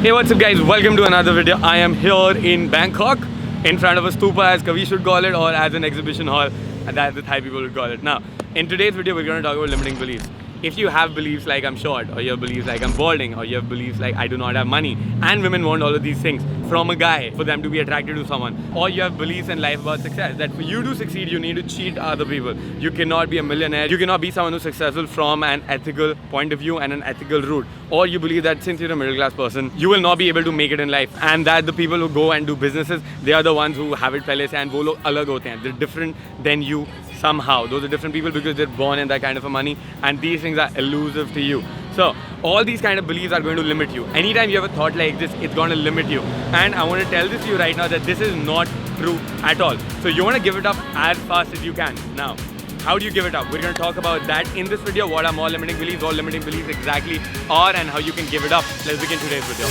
Hey, what's up guys, welcome to another video. I am here in Bangkok in front of a stupa, as Kavi should call it, or as an exhibition hall, and that's the Thai people would call it. Now, in today's video we're going to talk about limiting beliefs. If you have beliefs like I'm short, or you have beliefs like I'm balding, or you have beliefs like I do not have money, and women want all of these things from a guy for them to be attracted to someone, or you have beliefs in life about success, that for you to succeed you need to cheat other people. You cannot be a millionaire, you cannot be someone who's successful from an ethical point of view and an ethical route, or you believe that since you're a middle class person you will not be able to make it in life, and that the people who go and do businesses, they are the ones who have it pehle se and wo log alag hote hain, they're different than you. Somehow those are different people because they're born in that kind of a money, and these things are elusive to you. So all these kind of beliefs are going to limit you. Anytime you have a thought like this, it's going to limit you, and I want to tell this to you right now that this is not true at all. So you want to give it up as fast as you can. Now, how do you give it up? We're going to talk about that in this video. What are more limiting beliefs, all limiting beliefs exactly are, and how you can give it up. Let's begin today's video.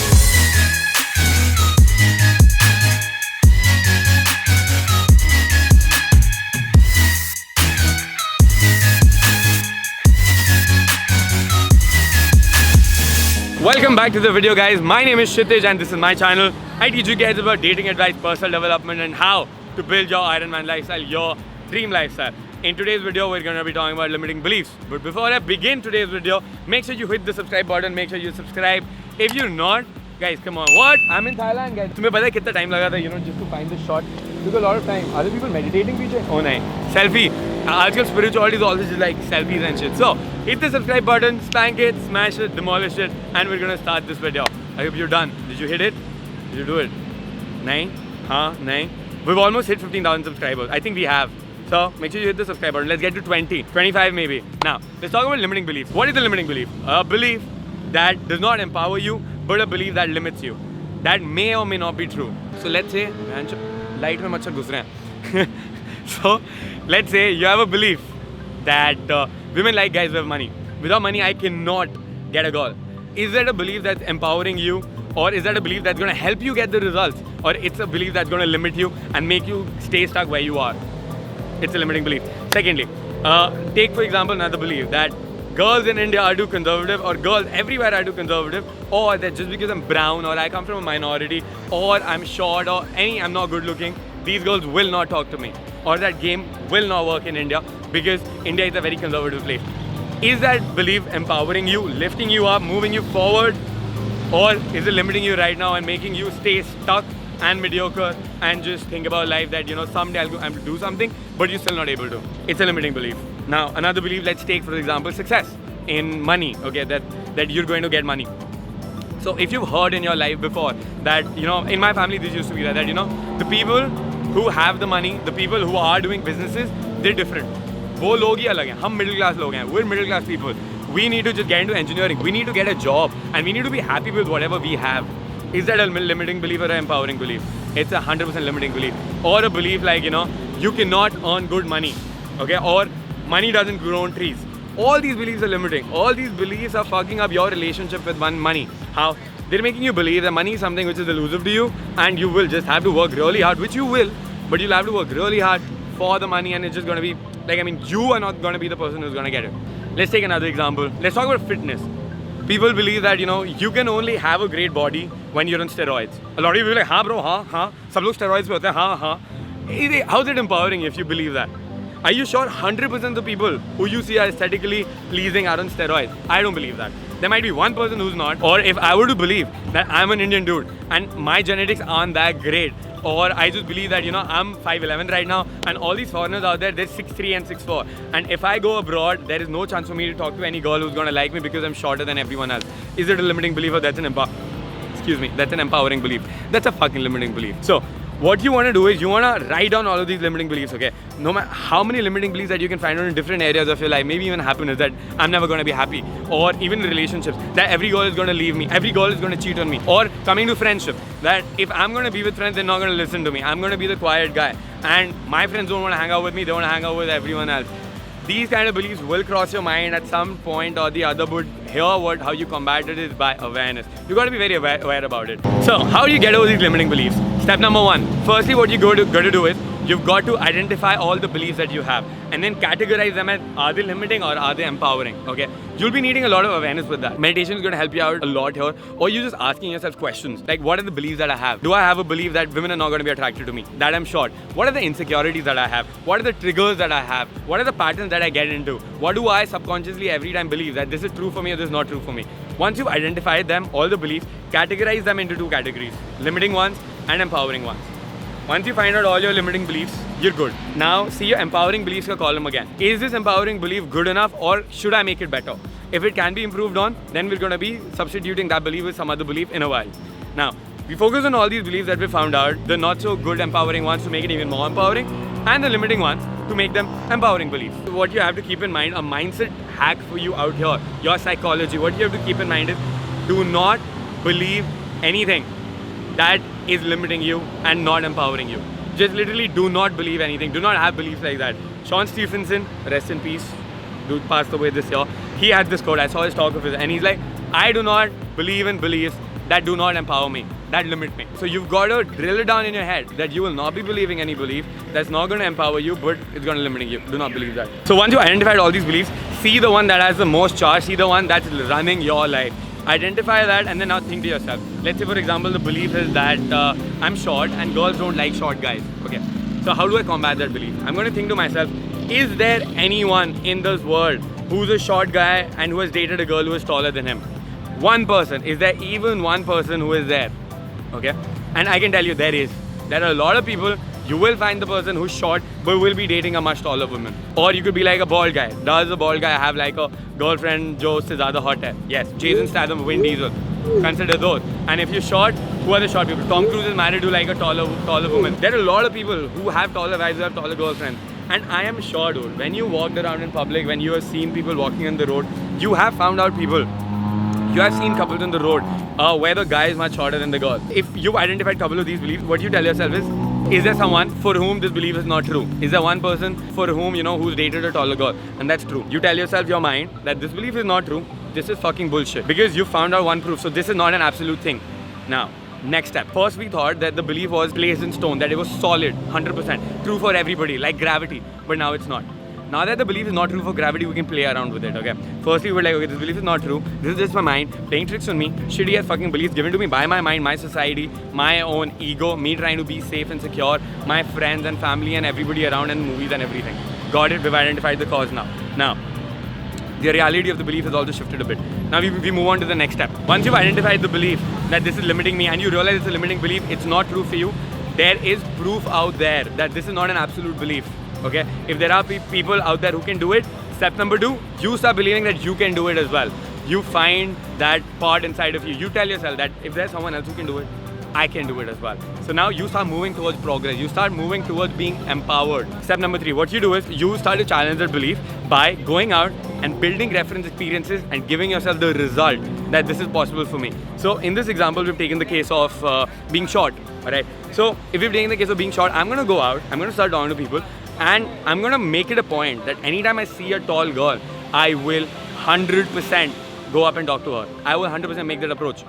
Welcome back to the video guys. My name is Kshitij and this is my channel. I teach you guys about dating advice, personal development, and how to build your Iron Man lifestyle, your dream lifestyle. In today's video we're going to be talking about limiting beliefs. But before I begin today's video, make sure you hit the subscribe button, make sure you subscribe. If you're not, guys, come on. What? I'm in Thailand guys. तुम्हें पता है कितना time लगा था, just to find this shot? Took a lot of time. Other people meditating पीछे? Oh no. Selfie. आजकल spirituality is also just like selfies and shit. So hit the subscribe button, spank it, smash it, demolish it, and we're gonna start this video. I hope you're done. Did you hit it? Did you do it? Nahin? Haan? Nahin? We've almost hit 15,000 subscribers. I think we have. So make sure you hit the subscribe button. Let's get to 20, 25 maybe. Now, let's talk about limiting beliefs. What is a limiting belief? A belief that does not empower you, but a belief that limits you. That may or may not be true. So let's say, light mein machhar ghus rahe hain. So let's say you have a belief that women like guys who have money. Without money, I cannot get a girl. Is that a belief that's empowering you? Or is that a belief that's going to help you get the results? Or it's a belief that's going to limit you and make you stay stuck where you are? It's a limiting belief. Secondly, take for example another belief that girls in India are too conservative, or girls everywhere are too conservative, or that just because I'm brown, or I come from a minority, or I'm short, or I'm not good looking, these girls will not talk to me, or that game will not work in India because India is a very conservative place. Is that belief empowering you, lifting you up, moving you forward, or is it limiting you right now and making you stay stuck and mediocre and just think about life that someday I'm to do something, but you're still not able to? It's a limiting belief. Now another belief, let's take for example success in money. Okay, that you're going to get money. So if you've heard in your life before that in my family this used to be that the people who have the money, the people who are doing businesses, they're different. वो लोग ही अलग हैं, हम middle class लोग हैं, we're middle class people. We need to just get into engineering, we need to get a job, and we need to be happy with whatever we have. Is that a limiting belief or an empowering belief? It's a 100% limiting belief. Or a belief like you cannot earn good money, okay, or money doesn't grow on trees. All these beliefs are limiting. All these beliefs are fucking up your relationship with money. How? They're making you believe that money is something which is elusive to you, and you will just have to work really hard, which you will, but you'll have to work really hard for the money, and it's just going to be like, you are not going to be the person who's going to get it. Let's take another example. Let's talk about fitness. People believe that you can only have a great body when you're on steroids. A lot of people are like, हाँ bro, हाँ, सब लोग steroids पे होते हैं, हाँ. How's it empowering if you believe that? Are you sure 100% of the people who you see are aesthetically pleasing are on steroids? I don't believe that. There might be one person who's not. Or if I were to believe that I'm an Indian dude and my genetics aren't that great, or I just believe that I'm 5'11" right now, and all these foreigners out there, they're 6'3" and 6'4", and if I go abroad, there is no chance for me to talk to any girl who's gonna like me because I'm shorter than everyone else. Is it a limiting belief, or that's an empowering belief? That's a fucking limiting belief. So what you want to do is you want to write down all of these limiting beliefs, okay? No matter how many limiting beliefs that you can find out in different areas of your life, maybe even happiness, that I'm never going to be happy, or even relationships, that every girl is going to leave me, every girl is going to cheat on me, or coming to friendship, that if I'm going to be with friends, they're not going to listen to me, I'm going to be the quiet guy, and my friends don't want to hang out with me, they want to hang out with everyone else. These kind of beliefs will cross your mind at some point or the other, but how you combat it is by awareness. You got to be very aware about it. So how do you get over these limiting beliefs? Step number one. Firstly, what you got to do is You've got to identify all the beliefs that you have and then categorize them as, are they limiting or are they empowering? Okay, you'll be needing a lot of awareness with that. Meditation is going to help you out a lot here, or you're just asking yourself questions like, what are the beliefs that I have? Do I have a belief that women are not going to be attracted to me, that I'm short? What are the insecurities that I have? What are the triggers that I have? What are the patterns that I get into? What do I subconsciously every time believe that this is true for me or this is not true for me? Once you've identified them, all the beliefs, categorize them into two categories: limiting ones and empowering ones. Once you find out all your limiting beliefs, you're good. Now see your empowering beliefs column again. Is this empowering belief good enough, or should I make it better? If it can be improved on, then we're going to be substituting that belief with some other belief in a while. Now, we focus on all these beliefs that we found out, the not so good empowering ones to make it even more empowering, and the limiting ones to make them empowering beliefs. What you have to keep in mind, a mindset hack for you out here, your psychology, what you have to keep in mind is, do not believe anything that is limiting you and not empowering you. Just literally do not believe anything. Do not have beliefs like that. Sean Stephenson, rest in peace, dude passed away this year. He had this quote, I saw his talk of his, and he's like, I do not believe in beliefs that do not empower me, that limit me. So you've got to drill it down in your head that you will not be believing any belief that's not going to empower you, but it's going to limit you. Do not believe that. So once you identified all these beliefs, see the one that has the most charge, see the one that's running your life. Identify that and then now think to yourself. Let's say for example the belief is that I'm short and girls don't like short guys. Okay, so how do I combat that belief? I'm going to think to myself, is there anyone in this world who's a short guy and who has dated a girl who is taller than him? One person. Is there even one person who is there? Okay, and I can tell you there is. There are a lot of people. You will find the person who's short but will be dating a much taller woman. Or you could be like a bald guy. Does a bald guy have like a girlfriend jo usse zyada hot hai? Yes. Jason Statham, Vin Diesel. Consider those. And if you're short, who are the short people? Tom Cruise is married to like a taller woman. There are a lot of people who have taller wives, who have taller girlfriends. And I am sure, dude, when you walked around in public, when you have seen people walking on the road, you have found out people. You have seen couples on the road where the guy is much shorter than the girl. If you've identified a couple of these beliefs, what you tell yourself is there someone for whom this belief is not true? Is there one person for whom, who's dated a taller girl? And that's true. You tell yourself, your mind, that this belief is not true. This is fucking bullshit. Because you found out one proof. So this is not an absolute thing. Now, next step. First, we thought that the belief was placed in stone, that it was solid, 100%, true for everybody, like gravity. But now it's not. Now that the belief is not true for gravity, we can play around with it, okay? Firstly, we're like, okay, this belief is not true. This is just my mind playing tricks on me. Shitty ass fucking beliefs given to me by my mind, my society, my own ego, me trying to be safe and secure, my friends and family and everybody around and movies and everything. Got it? We've identified the cause now. Now, the reality of the belief has also shifted a bit. Now we move on to the next step. Once you've identified the belief that this is limiting me and you realize it's a limiting belief, it's not true for you, there is proof out there that this is not an absolute belief. Okay, if there are people out there who can do it, step number 2, you start believing that you can do it as well. You find that part inside of you. You tell yourself that if there's someone else who can do it, I can do it as well. So now you start moving towards progress. You start moving towards being empowered. Step number 3, what you do is you start to challenge that belief by going out and building reference experiences and giving yourself the result that this is possible for me. So in this example, we've taken the case of being short. Alright. So if we've taken the case of being short, I'm going to go out, I'm going to start talking to people, and I'm going to make it a point that anytime I see a tall girl, I will 100% go up and talk to her. I will 100% make that approach,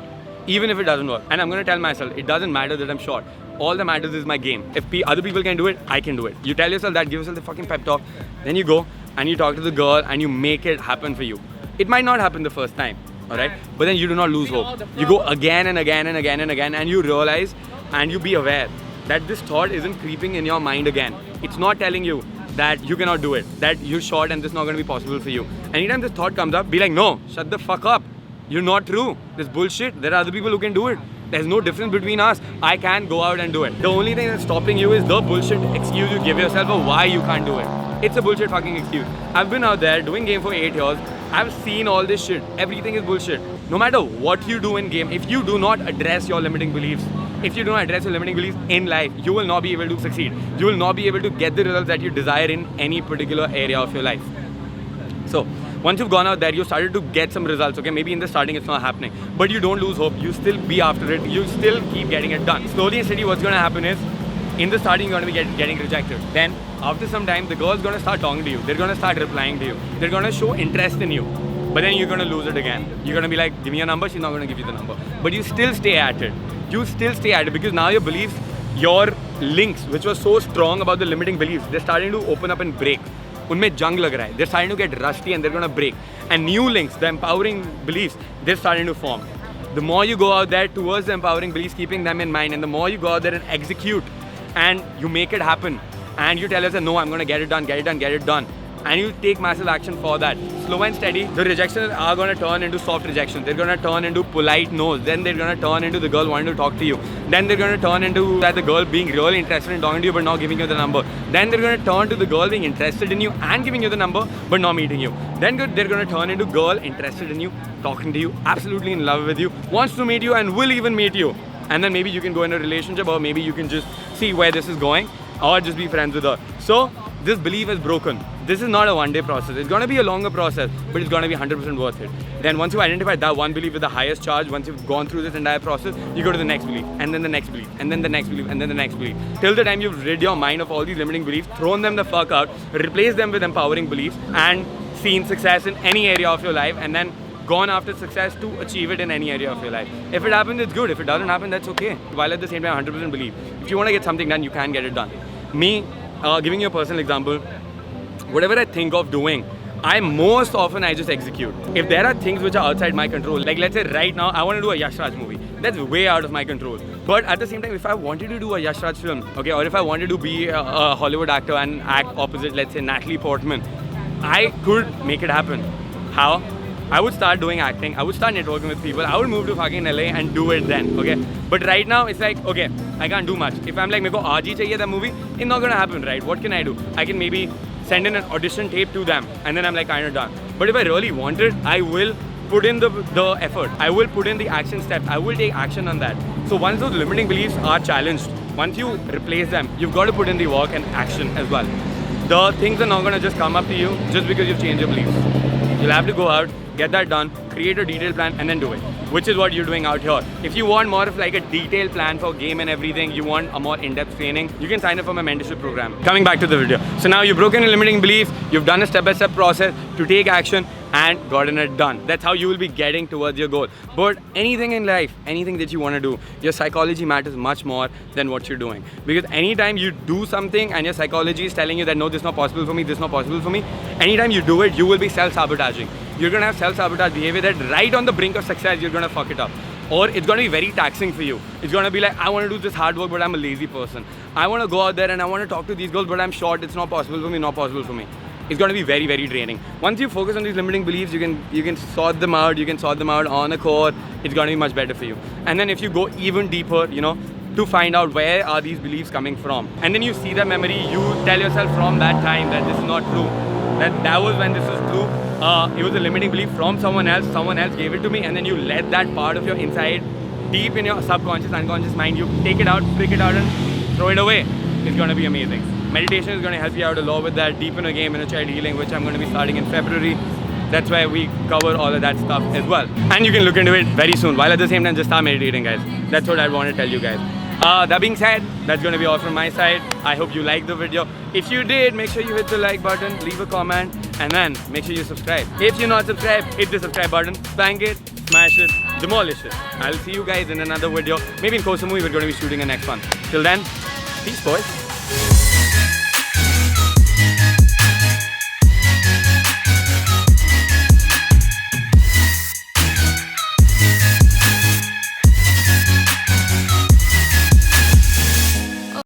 even if it doesn't work. And I'm going to tell myself, it doesn't matter that I'm short. All that matters is my game. If other people can do it, I can do it. You tell yourself that, give yourself the fucking pep talk. Then you go and you talk to the girl and you make it happen for you. It might not happen the first time, alright? But then you do not lose hope. You go again and again and again and again, and you realize and you be aware that this thought isn't creeping in your mind again. It's not telling you that you cannot do it, that you're short and this is not going to be possible for you. Anytime this thought comes up, be like, no, shut the fuck up. You're not true. This bullshit. There are other people who can do it. There's no difference between us. I can go out and do it. The only thing that's stopping you is the bullshit excuse you give yourself of why you can't do it. It's a bullshit fucking excuse. I've been out there doing game for 8 years. I've seen all this shit. Everything is bullshit. No matter what you do in game, if you do not address your limiting beliefs, if you do not address your limiting beliefs in life, you will not be able to succeed. You will not be able to get the results that you desire in any particular area of your life. So, once you've gone out there, you started to get some results, okay? Maybe in the starting it's not happening, but you don't lose hope. You still be after it. You still keep getting it done. Slowly and steadily, what's going to happen is, in the starting, you're going to be getting rejected. Then, after some time, the girl's going to start talking to you. They're going to start replying to you. They're going to show interest in you. But then you're going to lose it again. You're going to be like, give me your number. She's not going to give you the number. But you still stay at it. You still stay at it because now your beliefs, your links, which were so strong about the limiting beliefs, they're starting to open up and break. उनमें जंग लग रहा है. They're starting to get rusty and they're gonna break. And new links, the empowering beliefs, they're starting to form. The more you go out there towards the empowering beliefs, keeping them in mind, and the more you go out there and execute, and you make it happen, and you tell yourself, no, I'm gonna get it done, get it done, get it done. And you take massive action for that. Slow and steady, the rejections are going to turn into soft rejection. They're going to turn into polite no's. Then they're going to turn into the girl wanting to talk to you. Then they're going to turn into that the girl being really interested in talking to you but not giving you the number. Then they're going to turn to the girl being interested in you and giving you the number but not meeting you. Then they're going to turn into girl interested in you, talking to you, absolutely in love with you, wants to meet you and will even meet you. And then maybe you can go in a relationship, or maybe you can just see where this is going, or just be friends with her. So this belief is broken. This is not a one-day process. It's going to be a longer process, but it's going to be 100% worth it. Then once you identify that one belief with the highest charge, once you've gone through this entire process, you go to the next belief, and then the next belief, and then the next belief, and then the next belief. Till the time you've rid your mind of all these limiting beliefs, thrown them the fuck out, replaced them with empowering beliefs, and seen success in any area of your life, and then gone after success to achieve it in any area of your life. If it happens, it's good. If it doesn't happen, that's okay. While at the same time, 100% believe. If you want to get something done, you can get it done. Me, giving you a personal example, whatever I think of doing, I just execute. If there are things which are outside my control, like let's say right now, I want to do a Yash Raj movie. That's way out of my control. But at the same time, if I wanted to do a Yash Raj film, okay, or if I wanted to be a Hollywood actor and act opposite, let's say, Natalie Portman, I could make it happen. How? I would start doing acting, I would start networking with people, I would move to fucking LA and do it then, okay? But right now, it's like, okay, I can't do much. If I'm like, meko aaj hi chahiye that movie, it's not gonna happen, right? What can I do? I can maybe send in an audition tape to them, and then I'm like, kind of done. But if I really want it, I will put in the effort. I will put in the action steps. I will take action on that. So once those limiting beliefs are challenged, once you replace them, you've got to put in the work and action as well. The things are not gonna just come up to you just because you've changed your beliefs. You'll have to go out, get that done, create a detailed plan, and then do it, which is what you're doing out here. If you want more of like a detailed plan for game and everything, you want a more in-depth training, you can sign up for my mentorship program. Coming back to the video. So now you've broken your limiting beliefs, you've done a step-by-step process to take action and gotten it done. That's how you will be getting towards your goal. But anything in life, anything that you want to do, your psychology matters much more than what you're doing. Because anytime you do something and your psychology is telling you that no, this is not possible for me, this is not possible for me, anytime you do it, you will be self-sabotaging. You're going to have self-sabotage behavior that right on the brink of success, you're going to fuck it up. Or it's going to be very taxing for you. It's going to be like, I want to do this hard work, but I'm a lazy person. I want to go out there and I want to talk to these girls, but I'm short. It's not possible for me, not possible for me. It's going to be very, very draining. Once you focus on these limiting beliefs, you can sort them out. You can sort them out on a core. It's going to be much better for you. And then if you go even deeper, you know, to find out where are these beliefs coming from. And then you see the memory, you tell yourself from that time that this is not true. That was when this was true. It was a limiting belief from someone else gave it to me, and then you let that part of your inside, deep in your subconscious, unconscious mind, you take it out, freak it out and throw it away. It's going to be amazing. Meditation is going to help you out a lot with that, deep inner game, inner child healing, which I'm going to be starting in February. That's why we cover all of that stuff as well. And you can look into it very soon, while at the same time just start meditating, guys. That's what I want to tell you guys. That being said, that's going to be all from my side. I hope you liked the video. If you did, make sure you hit the like button, leave a comment, and then make sure you subscribe. If you're not subscribed, hit the subscribe button, bang it, smash it, demolish it. I'll see you guys in another video. Maybe in Koh Samui, we're going to be shooting the next one. Till then, peace, boys.